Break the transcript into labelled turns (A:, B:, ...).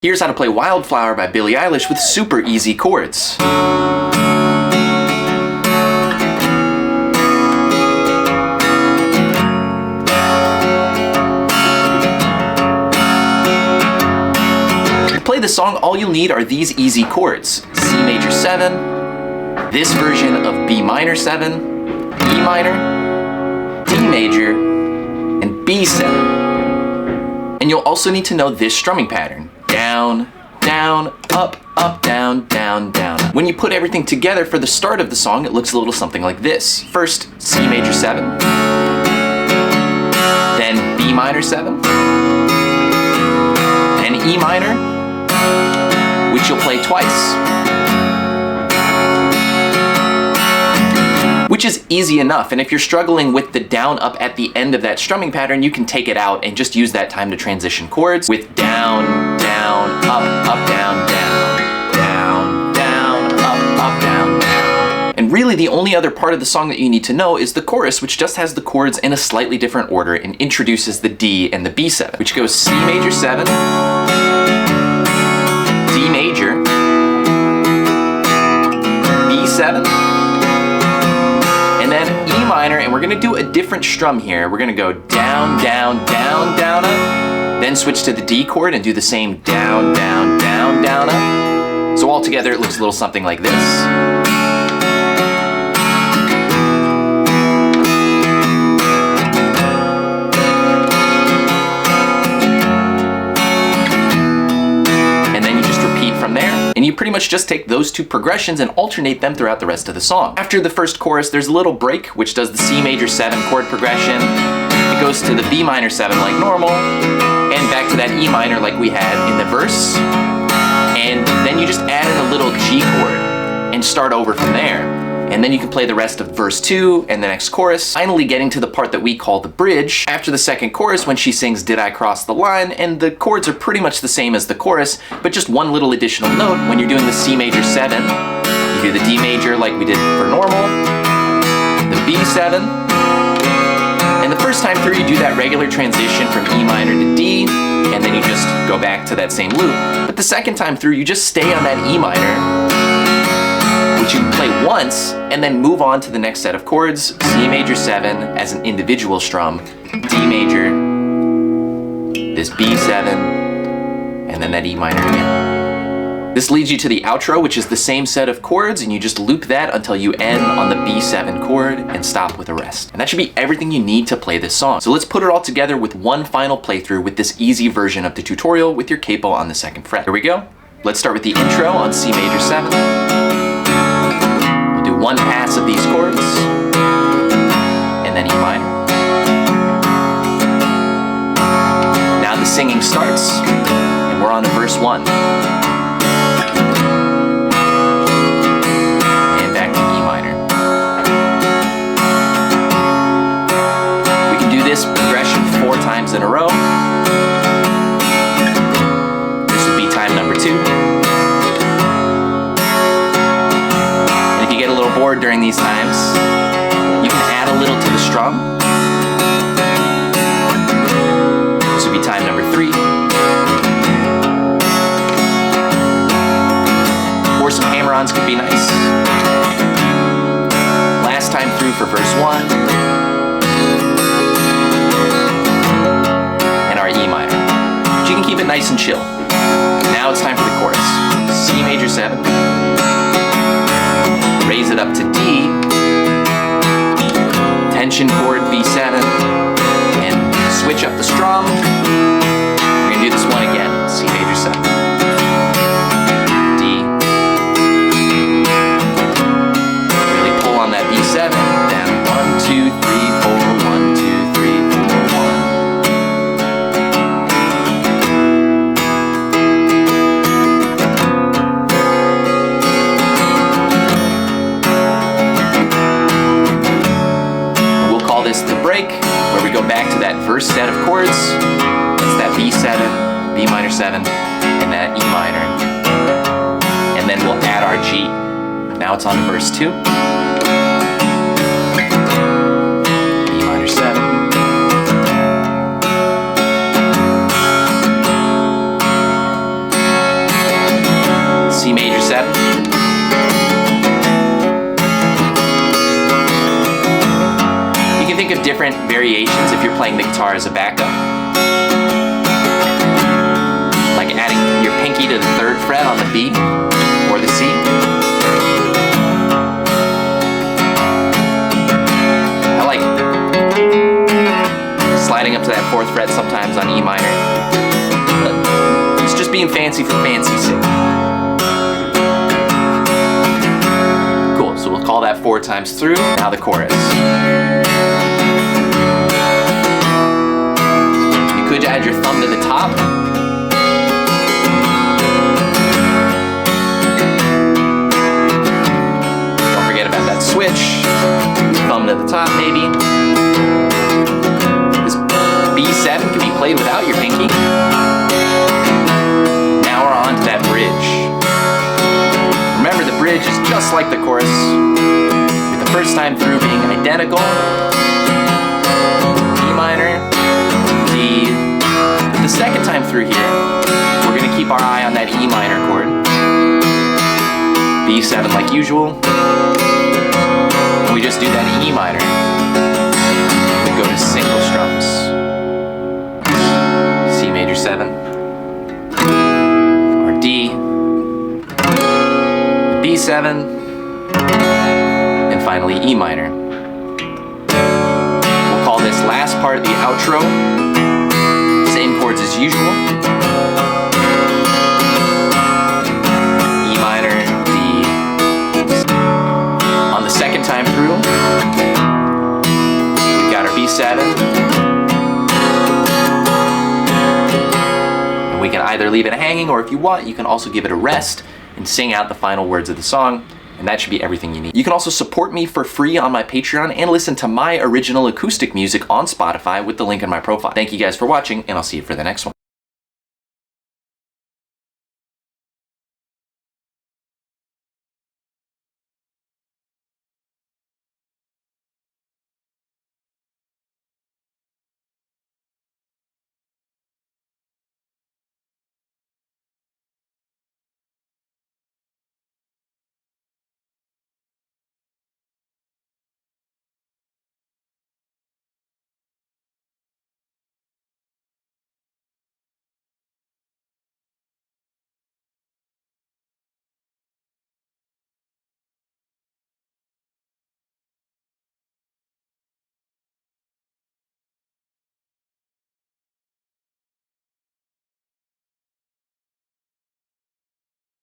A: Here's how to play Wildflower by Billie Eilish with super easy chords. To play the song, all you'll need are these easy chords: C major 7, this version of B minor 7, E minor, D major, and B7. And you'll also need to know this strumming pattern: down, down, up, up, down, down, down. When you put everything together for the start of the song, it looks a little something like this. First, C major 7, then B minor 7, then E minor, which you'll play twice. Which is easy enough, and if you're struggling with the down up at the end of that strumming pattern, you can take it out and just use that time to transition chords with down, down, up, up, down, down, down, down, up, down, down. And really the only other part of the song that you need to know is the chorus, which just has the chords in a slightly different order and introduces the D and the B7, which goes C major 7, D major, B7, and then E minor, and we're gonna do a different strum here. We're gonna go down, down, down, down, up, then switch to the D chord and do the same down, down, down, down, up. So all together it looks a little something like this. And you pretty much just take those two progressions and alternate them throughout the rest of the song. After the first chorus, there's a little break, which does the C major 7 chord progression. It goes to the B minor 7 like normal, and back to that E minor like we had in the verse. And then you just add in a little G chord and start over from there. And then you can play the rest of verse 2 and the next chorus, finally getting to the part that we call the bridge after the second chorus when she sings "Did I Cross the Line?" And the chords are pretty much the same as the chorus, but just one little additional note. When you're doing the C major 7, you do the D major like we did for normal, the B7, and the first time through you do that regular transition from E minor to D, and then you just go back to that same loop. But the second time through you just stay on that E minor, which you play once, and then move on to the next set of chords: C major 7 as an individual strum, D major, this B7, and then that E minor again. This leads you to the outro, which is the same set of chords, and you just loop that until you end on the B7 chord and stop with the rest. And that should be everything you need to play this song. So let's put it all together with one final playthrough with this easy version of the tutorial with your capo on the 2nd fret. Here we go. Let's start with the intro on C major 7. One pass of these chords, and then E minor. Now the singing starts, and we're on to verse 1. And back to E minor. We can do this progression 4 times in a row. This would be time number 2. Bored during these times, you can add a little to the strum. This would be time number 3. Or some hammer-ons could be nice. Last time through for verse 1. And our E minor. But you can keep it nice and chill. Now it's time for the chorus. C major 7. Raise it up to D, tension chord B7, and switch up the strum. We're gonna do this one again, C major 7, D. Really pull on that B7, down 1, 2, 3, 4, 1, 2, 3, 4, 1. The break, where we go back to that first set of chords. It's that B7, B minor 7, and that E minor. And then we'll add our G. Now it's on to verse 2. B minor 7. have different variations if you're playing the guitar as a backup. Like adding your pinky to the 3rd fret on the B or the C. I like sliding up to that 4th fret sometimes on E minor. But it's just being fancy for fancy's sake. Cool, so we'll call that 4 times through. Now the chorus. You could add your thumb to the top. Don't forget about that switch. Thumb to the top maybe. This B7 can be played without your pinky. Now we're on to that bridge. Remember, the bridge is just like the chorus, with the first time through being identical. E minor, D. With the second time through here, we're going to keep our eye on that E minor chord. B7 like usual. And we just do that E minor. We go to single strums. C major 7. Or D. B7, and finally E minor. We'll call this last part the outro. Same chords as usual. E minor, D. On the second time through, we've got our B7. And we can either leave it hanging, or if you want, you can also give it a rest and sing out the final words of the song, and that should be everything you need. You can also support me for free on my Patreon and listen to my original acoustic music on Spotify with the link in my profile. Thank you guys for watching, and I'll see you for the next one.